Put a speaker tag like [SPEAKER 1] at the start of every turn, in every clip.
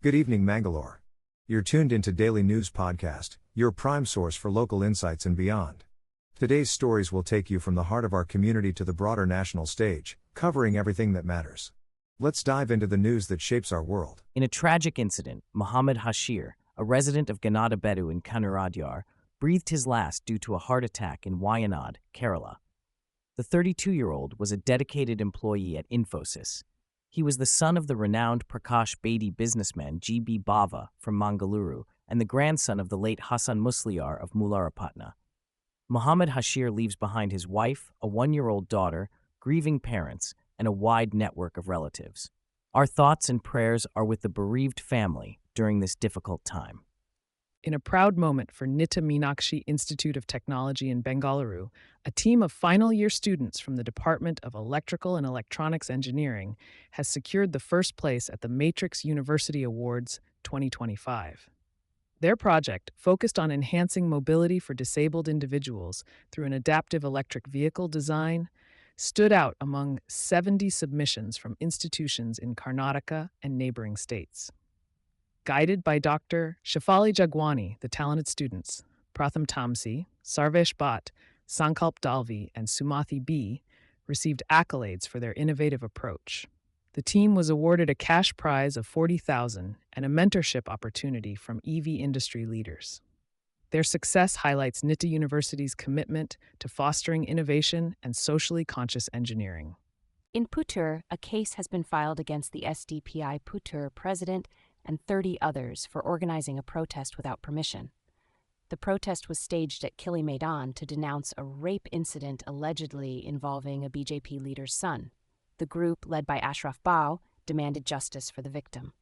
[SPEAKER 1] Good evening, Mangalore. You're tuned into Daily News Podcast, your prime source for local insights and beyond. Today's stories will take you from the heart of our community to the broader national stage, covering everything that matters. Let's dive into the news that shapes our world.
[SPEAKER 2] In a tragic incident, Mohammed Hashir, a resident of Ganada Bedu in Kannuradyar, breathed his last due to a heart attack in Wayanad, Kerala. The 32-year-old was a dedicated employee at Infosys. He was the son of the renowned Prakash Bedi businessman G.B. Bava from Mangaluru and the grandson of the late Hassan Musliar of Mularapatna. Mohammed Hashir leaves behind his wife, a 1-year-old daughter, grieving parents, and a wide network of relatives. Our thoughts and prayers are with the bereaved family during this difficult time.
[SPEAKER 3] In a proud moment for Nitte Meenakshi Institute of Technology in Bengaluru, a team of final-year students from the Department of Electrical and Electronics Engineering has secured the first place at the Matrix University Awards 2025. Their project, focused on enhancing mobility for disabled individuals through an adaptive electric vehicle design, stood out among 70 submissions from institutions in Karnataka and neighboring states. Guided by Dr. Shafali Jagwani, the talented students, Pratham Tamsi, Sarvesh Bhatt, Sankalp Dalvi, and Sumathi B. received accolades for their innovative approach. The team was awarded a cash prize of $40,000 and a mentorship opportunity from EV industry leaders. Their success highlights Nitte University's commitment to fostering innovation and socially conscious engineering.
[SPEAKER 4] In Puttur, a case has been filed against the SDPI Puttur president and 30 others for organizing a protest without permission. The protest was staged at Kili Maidan to denounce a rape incident allegedly involving a BJP leader's son. The group, led by Ashraf Bao, demanded justice for the victim.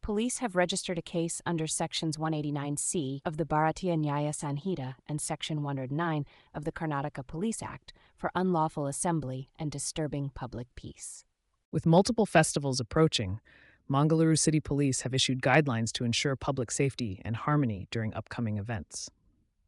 [SPEAKER 4] Police have registered a case under Sections 189C of the Bharatiya Nyaya Sanhita and Section 109 of the Karnataka Police Act for unlawful assembly and disturbing public peace.
[SPEAKER 3] With multiple festivals approaching, Mangaluru City Police have issued guidelines to ensure public safety and harmony during upcoming events.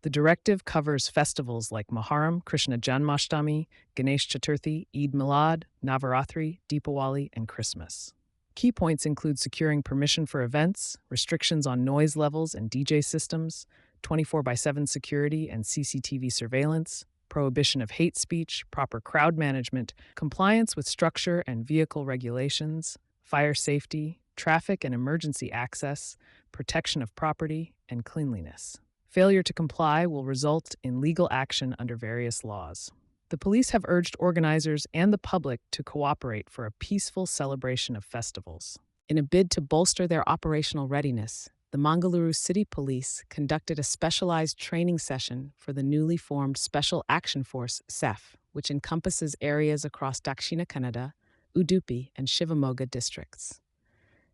[SPEAKER 3] The directive covers festivals like Muharram, Krishna Janmashtami, Ganesh Chaturthi, Eid Milad, Navaratri, Deepawali, and Christmas. Key points include securing permission for events, restrictions on noise levels and DJ systems, 24/7 security and CCTV surveillance, prohibition of hate speech, proper crowd management, compliance with structure and vehicle regulations, fire safety, traffic and emergency access, protection of property, and cleanliness. Failure to comply will result in legal action under various laws. The police have urged organizers and the public to cooperate for a peaceful celebration of festivals. In a bid to bolster their operational readiness, the Mangaluru City Police conducted a specialized training session for the newly formed Special Action Force, SEF, which encompasses areas across Dakshina Kannada, Udupi, and Shivamogga districts.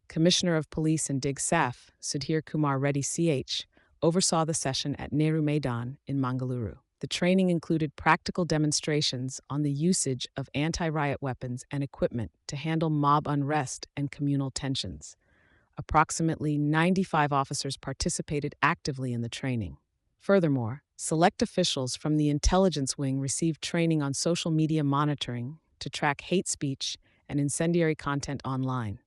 [SPEAKER 3] Commissioner of Police in Dig SAF, Sudhir Kumar Reddy CH, oversaw the session at Nehru Maidan in Mangaluru. The training included practical demonstrations on the usage of anti-riot weapons and equipment to handle mob unrest and communal tensions. Approximately 95 officers participated actively in the training. Furthermore, select officials from the intelligence wing received training on social media monitoring to track hate speech and incendiary content online.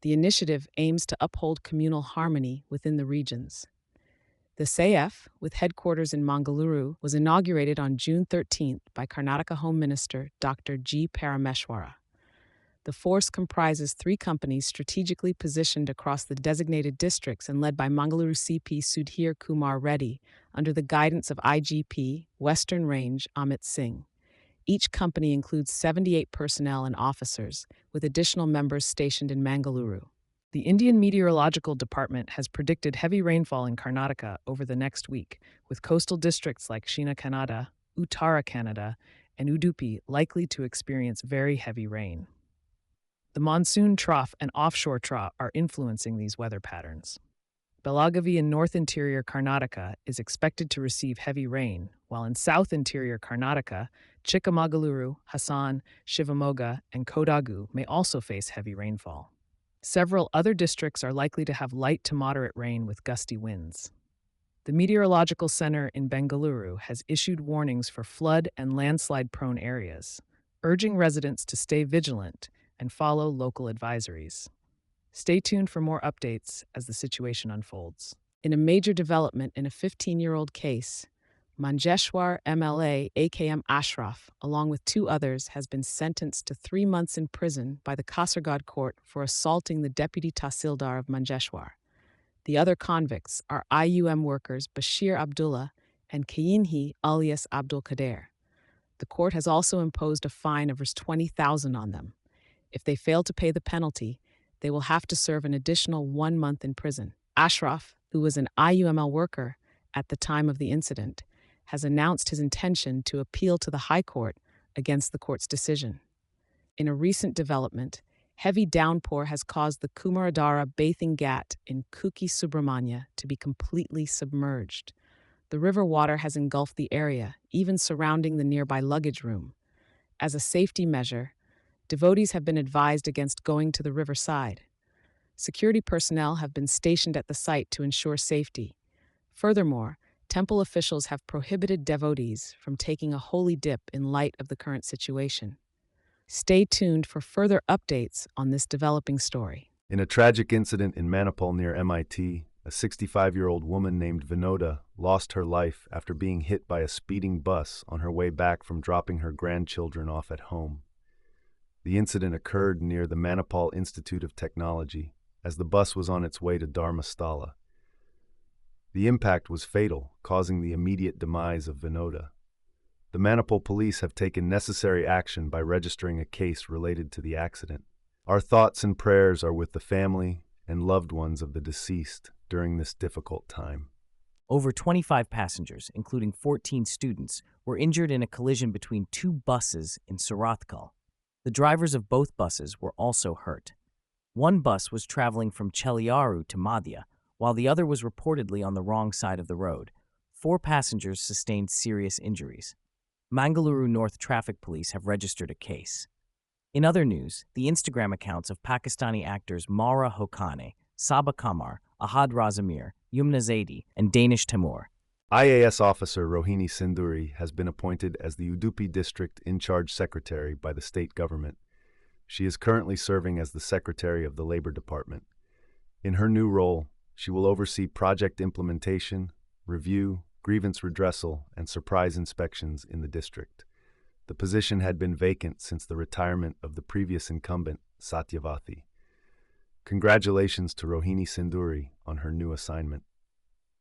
[SPEAKER 3] The initiative aims to uphold communal harmony within the regions. The SAF, with headquarters in Mangaluru, was inaugurated on June 13th by Karnataka Home Minister Dr. G. Parameshwara. The force comprises 3 companies strategically positioned across the designated districts and led by Mangaluru CP Sudhir Kumar Reddy under the guidance of IGP, Western Range Amit Singh. Each company includes 78 personnel and officers, with additional members stationed in Mangaluru. The Indian Meteorological Department has predicted heavy rainfall in Karnataka over the next week, with coastal districts like Dakshina Kannada, Uttara Kannada, and Udupi likely to experience very heavy rain. The monsoon trough and offshore trough are influencing these weather patterns. Belagavi in north interior Karnataka is expected to receive heavy rain, while in south interior Karnataka, Chikmagaluru, Hassan, Shivamogga, and Kodagu may also face heavy rainfall. Several other districts are likely to have light to moderate rain with gusty winds. The Meteorological Center in Bengaluru has issued warnings for flood and landslide-prone areas, urging residents to stay vigilant and follow local advisories. Stay tuned for more updates as the situation unfolds. In a major development in a 15-year-old case, Manjeshwar MLA AKM Ashraf, along with 2 others, has been sentenced to 3 months in prison by the Kasaragod court for assaulting the Deputy Tahsildar of Manjeshwar. The other convicts are IUM workers Bashir Abdullah and Kayinhi alias Abdul Kader. The court has also imposed a fine of $20,000 on them. If they fail to pay the penalty, they will have to serve an additional 1 month in prison. Ashraf, who was an IUML worker at the time of the incident, has announced his intention to appeal to the High Court against the court's decision. In a recent development, heavy downpour has caused the Kumaradara bathing ghat in Kuki Subramanya to be completely submerged. The river water has engulfed the area, even surrounding the nearby luggage room. As a safety measure, devotees have been advised against going to the riverside. Security personnel have been stationed at the site to ensure safety. Furthermore, temple officials have prohibited devotees from taking a holy dip in light of the current situation. Stay tuned for further updates on this developing story.
[SPEAKER 5] In a tragic incident in Manipal near MIT, a 65-year-old woman named Vinoda lost her life after being hit by a speeding bus on her way back from dropping her grandchildren off at home. The incident occurred near the Manipal Institute of Technology as the bus was on its way to Dharmasthala. The impact was fatal, causing the immediate demise of Vinoda. The Manipal police have taken necessary action by registering a case related to the accident. Our thoughts and prayers are with the family and loved ones of the deceased during this difficult time.
[SPEAKER 2] Over 25 passengers, including 14 students, were injured in a collision between 2 buses in Surathkal. The drivers of both buses were also hurt. One bus was traveling from Cheliaru to Madhya, while the other was reportedly on the wrong side of the road. 4 passengers sustained serious injuries. Mangaluru North Traffic Police have registered a case. In other news, the Instagram accounts of Pakistani actors Mara Hokane, Saba Kamar, Ahad Razamir, Yumna Zaidi, and Danish Timur.
[SPEAKER 5] IAS officer Rohini Sinduri has been appointed as the Udupi District in-charge secretary by the state government. She is currently serving as the secretary of the Labor Department. In her new role, she will oversee project implementation, review, grievance redressal, and surprise inspections in the district. The position had been vacant since the retirement of the previous incumbent, Satyavati. Congratulations to Rohini Sinduri on her new assignment.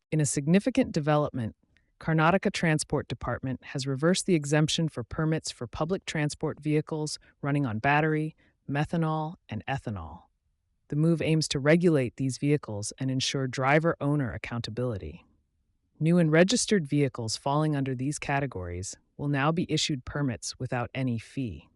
[SPEAKER 3] In a significant development, Karnataka Transport Department has reversed the exemption for permits for public transport vehicles running on battery, methanol, and ethanol. The move aims to regulate these vehicles and ensure driver-owner accountability. New and registered vehicles falling under these categories will now be issued permits without any fee.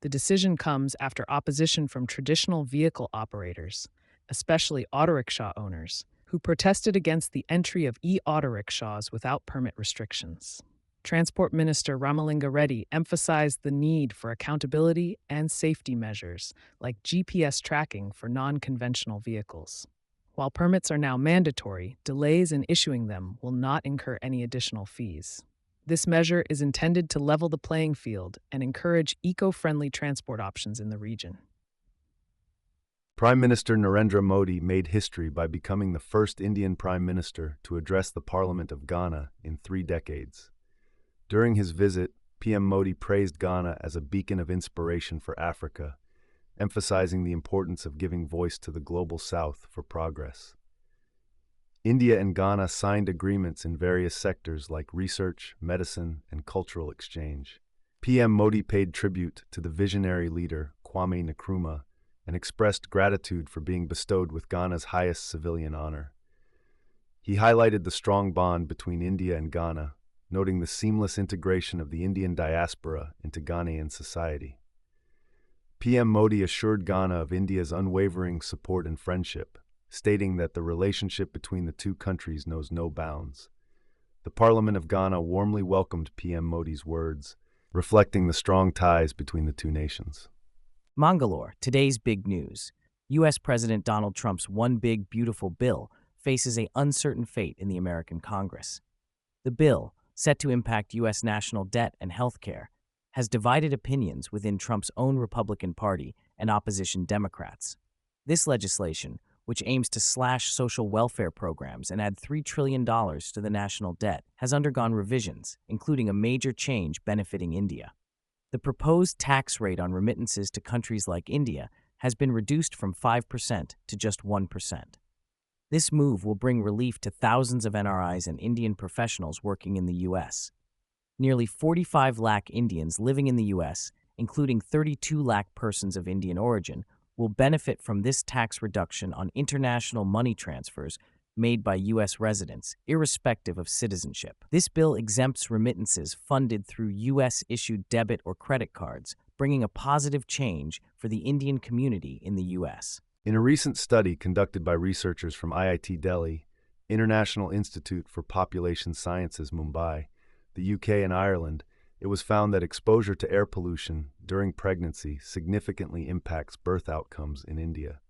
[SPEAKER 3] The decision comes after opposition from traditional vehicle operators, especially autorickshaw owners, who protested against the entry of e-autorickshaws without permit restrictions. Transport Minister Ramalinga Reddy emphasized the need for accountability and safety measures like GPS tracking for non-conventional vehicles. While permits are now mandatory, delays in issuing them will not incur any additional fees. This measure is intended to level the playing field and encourage eco-friendly transport options in the region.
[SPEAKER 5] Prime Minister Narendra Modi made history by becoming the first Indian Prime Minister to address the Parliament of Ghana in 3 decades. During his visit, PM Modi praised Ghana as a beacon of inspiration for Africa, emphasizing the importance of giving voice to the global South for progress. India and Ghana signed agreements in various sectors like research, medicine, and cultural exchange. PM Modi paid tribute to the visionary leader, Kwame Nkrumah, and expressed gratitude for being bestowed with Ghana's highest civilian honor. He highlighted the strong bond between India and Ghana, noting the seamless integration of the Indian diaspora into Ghanaian society. PM Modi assured Ghana of India's unwavering support and friendship, stating that the relationship between the 2 countries knows no bounds. The Parliament of Ghana warmly welcomed PM Modi's words, reflecting the strong ties between the 2 nations.
[SPEAKER 2] Mangalore, today's big news. U.S. President Donald Trump's One Big Beautiful Bill faces an uncertain fate in the American Congress. The bill, set to impact U.S. national debt and health care, has divided opinions within Trump's own Republican Party and opposition Democrats. This legislation, which aims to slash social welfare programs and add $3 trillion to the national debt, has undergone revisions, including a major change benefiting India. The proposed tax rate on remittances to countries like India has been reduced from 5% to just 1%. This move will bring relief to thousands of NRIs and Indian professionals working in the U.S. Nearly 45 lakh Indians living in the U.S., including 32 lakh persons of Indian origin, will benefit from this tax reduction on international money transfers made by U.S. residents, irrespective of citizenship. This bill exempts remittances funded through U.S.-issued debit or credit cards, bringing a positive change for the Indian community in the U.S.
[SPEAKER 5] In a recent study conducted by researchers from IIT Delhi, International Institute for Population Sciences Mumbai, the UK and Ireland, it was found that exposure to air pollution during pregnancy significantly impacts birth outcomes in India.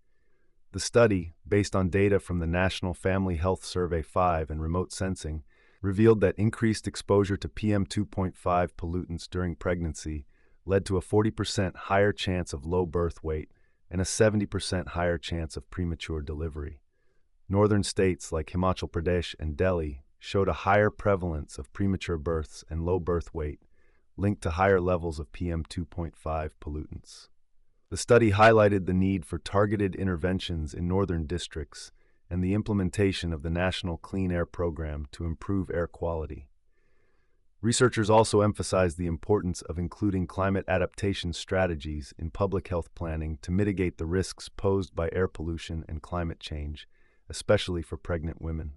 [SPEAKER 5] The study, based on data from the National Family Health Survey 5 and remote sensing, revealed that increased exposure to PM2.5 pollutants during pregnancy led to a 40% higher chance of low birth weight and a 70% higher chance of premature delivery. Northern states like Himachal Pradesh and Delhi showed a higher prevalence of premature births and low birth weight, linked to higher levels of PM2.5 pollutants. The study highlighted the need for targeted interventions in northern districts and the implementation of the National Clean Air Program to improve air quality. Researchers also emphasized the importance of including climate adaptation strategies in public health planning to mitigate the risks posed by air pollution and climate change, especially for pregnant women.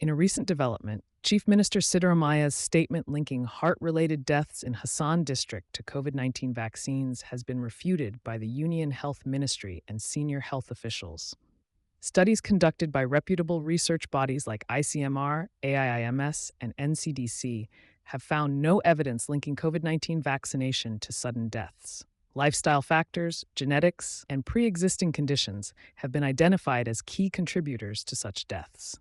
[SPEAKER 3] In a recent development, Chief Minister Siddaramaya's statement linking heart-related deaths in Hassan district to COVID-19 vaccines has been refuted by the Union Health Ministry and senior health officials. Studies conducted by reputable research bodies like ICMR, AIIMS, and NCDC have found no evidence linking COVID-19 vaccination to sudden deaths. Lifestyle factors, genetics, and pre-existing conditions have been identified as key contributors to such deaths.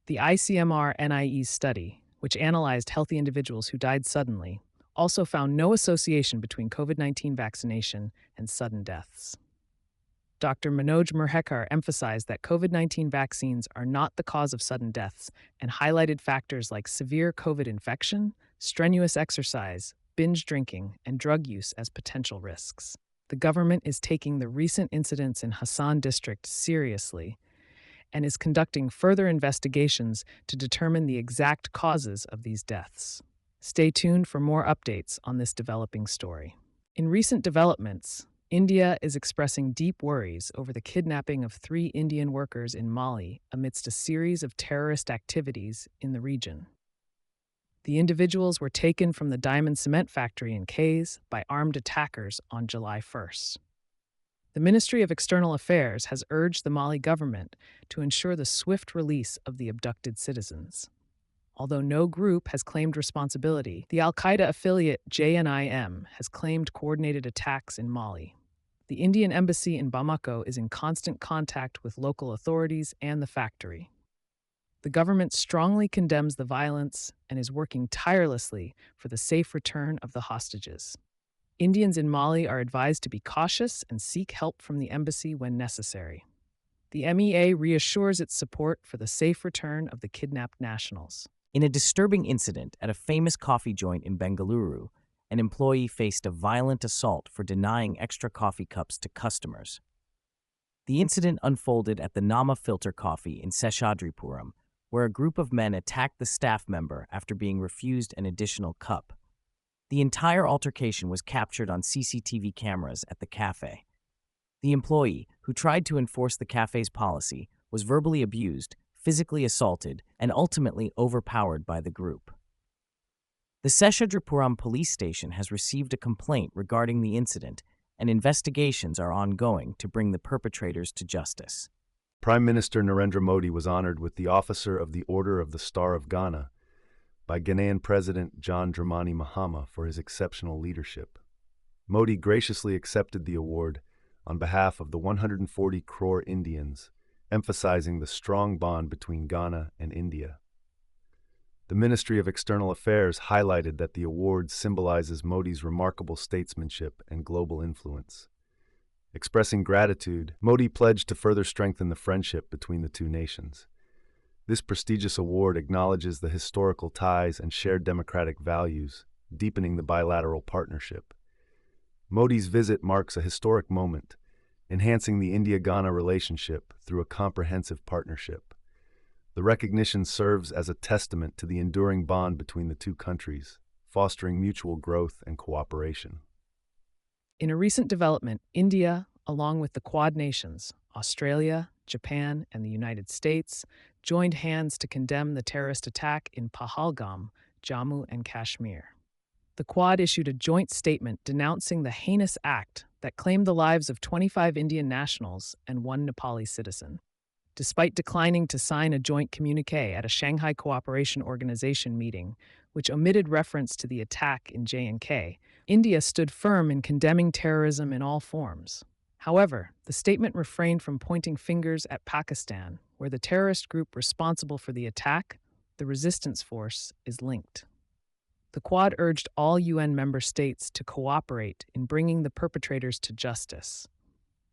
[SPEAKER 3] The ICMR-NIE study, which analyzed healthy individuals who died suddenly, also found no association between COVID-19 vaccination and sudden deaths. Dr. Manoj Murhekar emphasized that COVID-19 vaccines are not the cause of sudden deaths and highlighted factors like severe COVID infection, strenuous exercise, binge drinking, and drug use as potential risks. The government is taking the recent incidents in Hassan district seriously and is conducting further investigations to determine the exact causes of these deaths. Stay tuned for more updates on this developing story. In recent developments, India is expressing deep worries over the kidnapping of 3 Indian workers in Mali amidst a series of terrorist activities in the region. The individuals were taken from the diamond cement factory in Kayes by armed attackers on July 1st. The Ministry of External Affairs has urged the Mali government to ensure the swift release of the abducted citizens. Although no group has claimed responsibility, the al-Qaeda affiliate JNIM has claimed coordinated attacks in Mali. The Indian embassy in Bamako is in constant contact with local authorities and the factory. The government strongly condemns the violence and is working tirelessly for the safe return of the hostages. Indians in Mali are advised to be cautious and seek help from the embassy when necessary. The MEA reassures its support for the safe return of the kidnapped nationals.
[SPEAKER 2] In a disturbing incident at a famous coffee joint in Mangaluru, an employee faced a violent assault for denying extra coffee cups to customers. The incident unfolded at the Nama Filter Coffee in Seshadripuram, where a group of men attacked the staff member after being refused an additional cup. The entire altercation was captured on CCTV cameras at the cafe. The employee, who tried to enforce the cafe's policy, was verbally abused, physically assaulted, and ultimately overpowered by the group. The Seshadripuram police station has received a complaint regarding the incident, and investigations are ongoing to bring the perpetrators to justice.
[SPEAKER 5] Prime Minister Narendra Modi was honored with the Officer of the Order of the Star of Ghana by Ghanaian President John Dramani Mahama for his exceptional leadership. Modi graciously accepted the award on behalf of the 140 crore Indians, emphasizing the strong bond between Ghana and India. The Ministry of External Affairs highlighted that the award symbolizes Modi's remarkable statesmanship and global influence. Expressing gratitude, Modi pledged to further strengthen the friendship between the two nations. This prestigious award acknowledges the historical ties and shared democratic values, deepening the bilateral partnership. Modi's visit marks a historic moment, enhancing the India-Ghana relationship through a comprehensive partnership. The recognition serves as a testament to the enduring bond between the two countries, fostering mutual growth and cooperation.
[SPEAKER 3] In a recent development, India, along with the Quad nations, Australia, Japan, and the United States, joined hands to condemn the terrorist attack in Pahalgam, Jammu and Kashmir. The Quad issued a joint statement denouncing the heinous act that claimed the lives of 25 Indian nationals and one Nepali citizen. Despite declining to sign a joint communiqué at a Shanghai Cooperation Organization meeting, which omitted reference to the attack in J&K, India stood firm in condemning terrorism in all forms. However, the statement refrained from pointing fingers at Pakistan, where the terrorist group responsible for the attack, the resistance force, is linked. The Quad urged all UN member states to cooperate in bringing the perpetrators to justice.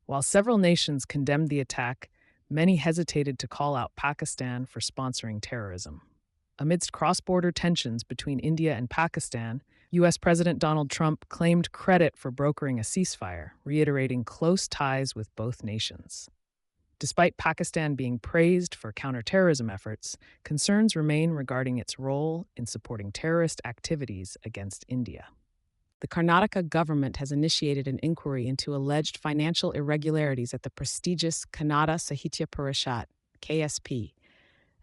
[SPEAKER 3] While several nations condemned the attack, many hesitated to call out Pakistan for sponsoring terrorism. Amidst cross-border tensions between India and Pakistan, U.S. President Donald Trump claimed credit for brokering a ceasefire, reiterating close ties with both nations. Despite Pakistan being praised for counterterrorism efforts, concerns remain regarding its role in supporting terrorist activities against India. The Karnataka government has initiated an inquiry into alleged financial irregularities at the prestigious Kannada Sahitya Parishat, KSP,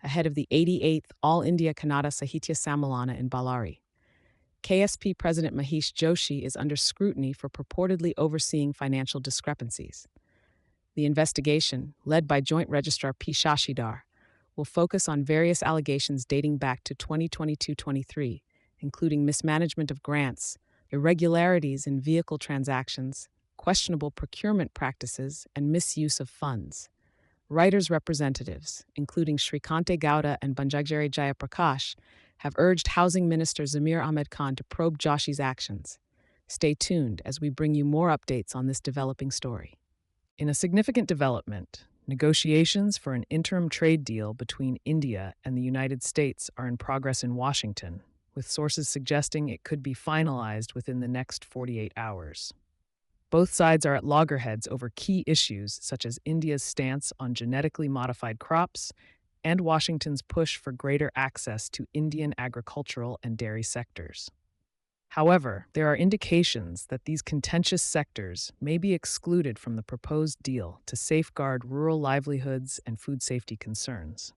[SPEAKER 3] ahead of the 88th All India Kannada Sahitya Sammelana in Ballari. KSP President Mahesh Joshi is under scrutiny for purportedly overseeing financial discrepancies. The investigation, led by Joint Registrar P. Shashidhar, will focus on various allegations dating back to 2022-23, including mismanagement of grants, irregularities in vehicle transactions, questionable procurement practices, and misuse of funds. Writers' representatives, including Shrikante Gowda and Banjagiri Jayaprakash, have urged Housing Minister Zamir Ahmed Khan to probe Joshi's actions. Stay tuned as we bring you more updates on this developing story. In a significant development, negotiations for an interim trade deal between India and the United States are in progress in Washington, with sources suggesting it could be finalized within the next 48 hours. Both sides are at loggerheads over key issues such as India's stance on genetically modified crops and Washington's push for greater access to Indian agricultural and dairy sectors. However, there are indications that these contentious sectors may be excluded from the proposed deal to safeguard rural livelihoods and food safety concerns.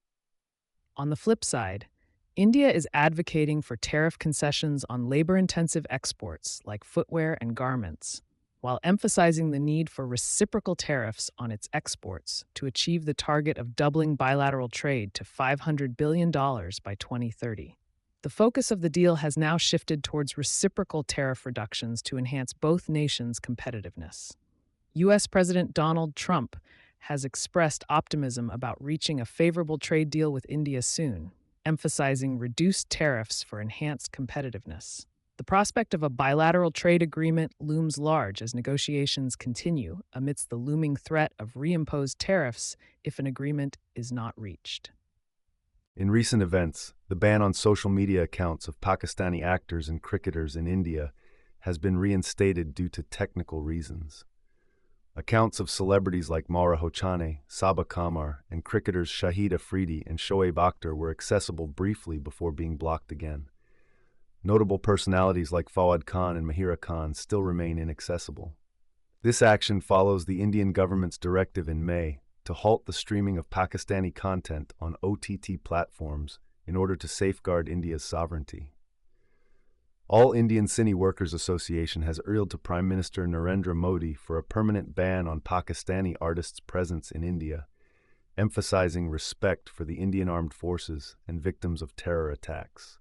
[SPEAKER 3] On the flip side, India is advocating for tariff concessions on labor-intensive exports like footwear and garments, while emphasizing the need for reciprocal tariffs on its exports to achieve the target of doubling bilateral trade to $500 billion by 2030. The focus of the deal has now shifted towards reciprocal tariff reductions to enhance both nations' competitiveness. U.S. President Donald Trump has expressed optimism about reaching a favorable trade deal with India soon, emphasizing reduced tariffs for enhanced competitiveness. The prospect of a bilateral trade agreement looms large as negotiations continue amidst the looming threat of reimposed tariffs if an agreement is not reached.
[SPEAKER 5] In recent events, the ban on social media accounts of Pakistani actors and cricketers in India has been reinstated due to technical reasons. Accounts of celebrities like Maura Hochane, Saba Kamar, and cricketers Shahid Afridi and Shoaib Akhtar were accessible briefly before being blocked again. Notable personalities like Fawad Khan and Mahira Khan still remain inaccessible. This action follows the Indian government's directive in May to halt the streaming of Pakistani content on OTT platforms in order to safeguard India's sovereignty. All Indian Cine Workers Association has appealed to Prime Minister Narendra Modi for a permanent ban on Pakistani artists' presence in India, emphasizing respect for the Indian armed forces and victims of terror attacks.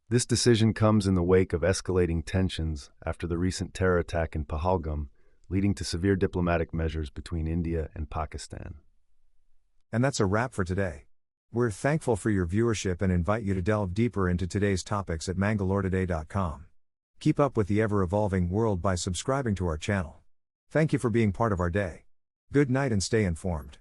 [SPEAKER 5] This decision comes in the wake of escalating tensions after the recent terror attack in Pahalgam, leading to severe diplomatic measures between India and Pakistan.
[SPEAKER 1] And that's a wrap for today. We're thankful for your viewership and invite you to delve deeper into today's topics at mangaloretoday.com. Keep up with the ever-evolving world by subscribing to our channel. Thank you for being part of our day. Good night and stay informed.